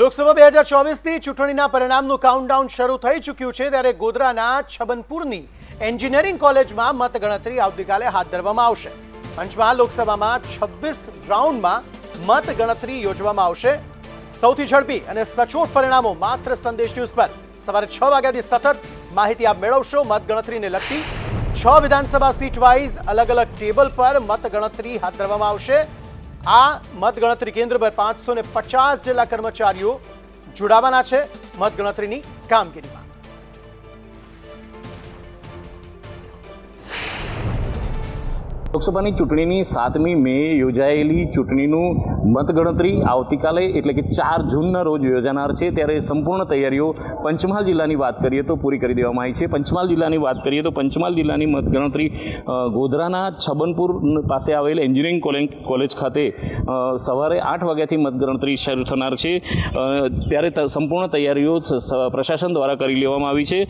લોકસભા 2024ની ચૂંટણીના પરિણામનું કાઉન્ટડાઉન શરૂ થઈ ચૂક્યું છે ત્યારે ગોધરાના છબનપુરની એન્જિનિયરિંગ કોલેજમાં મતગણતરી આવતીકાલે હાથ ધરવામાં આવશે। પંચમહાલ લોકસભામાં 26 રાઉન્ડમાં મતગણતરી યોજવામાં આવશે। સૌથી ઝડપી અને સચોટ પરિણામો માત્ર સંદેશ ન્યૂઝ પર સવારે 6 વાગ્યાથી સતત માહિતી આપ મેળવશો। મતગણતરીને લગતી 6 વિધાનસભા સીટ વાઇઝ અલગ અલગ ટેબલ પર મતગણતરી હાથ ધરવામાં આવશે। આ મતગણતરી કેન્દ્ર પર 550 જેટલા કર્મચારીઓ જોડાવાના છે મતગણતરીની કામગીરીમાં। લોકસભાની ચૂંટણીની 7મી મે યોજાયેલી ચૂંટણીનું મતગણતરી આવતીકાલે એટલે કે 4 જૂનના રોજ યોજાનાર છે। ત્યારે સંપૂર્ણ તૈયારીઓ પંચમહાલ જિલ્લાની વાત કરીએ તો પૂરી કરી દેવામાં આવી છે। પંચમહાલ જિલ્લાની વાત કરીએ તો પંચમહાલ જિલ્લાની મતગણતરી ગોધરાના છબનપુર પાસે આવેલ એન્જિનિયરિંગ કોલેજ ખાતે સવારે 8 વાગ્યાથી મતગણતરી શરૂ થનાર છે। ત્યારે સંપૂર્ણ તૈયારીઓ પ્રશાસન દ્વારા કરી લેવામાં આવી છે।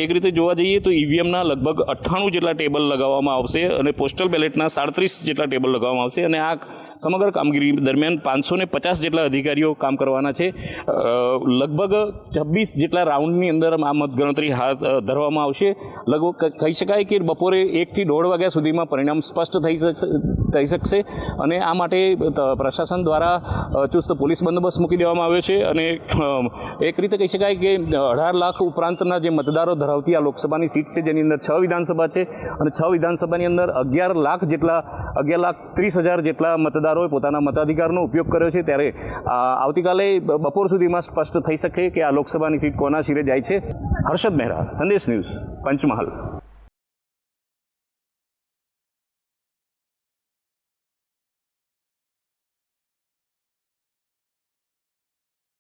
એક રીતે જોવા જઈએ તો ઈવીએમના લગભગ 98 જેટલા ટેબલ લગાવવામાં આવશે અને પોસ્ટલ બેલેટના 37 જેટલા ટેબલ લગાવવામાં આવશે અને આ સમગ્ર કામગીરી દરમિયાન 550 જેટલા અધિકારીઓ કામ કરવાના છે। લગભગ 26 જેટલા રાઉન્ડની અંદર આ મતગણતરી હાથ ધરવામાં આવશે। લગભગ કહી શકાય કે બપોરે 1 થી 1.5 વાગ્યા સુધીમાં પરિણામ સ્પષ્ટ થઈ શકશે અને આ માટે પ્રશાસન દ્વારા ચુસ્ત પોલીસ બંદોબસ્ત મૂકી દેવામાં આવ્યો છે અને એક રીતે કહી શકાય કે 18 લાખ ઉપરાંતના જે મતદારો ધરાવતી આ લોકસભાની સીટ છે જેની અંદર 6 વિધાનસભા છે અને 6 વિધાનસભાની અંદર 11,30,000 જેટલા મતદારોએ પોતાના મતાધિકારનો ઉપયોગ કર્યો છે। ત્યારે આવતીકાલે બપોર સુધીમાં સ્પષ્ટ થઈ શકે કે આ લોકસભાની સીટ કોના શિરે જાય છે। હર્ષદ મહેરા, સંદેશ ન્યૂઝ, પંચમહાલ।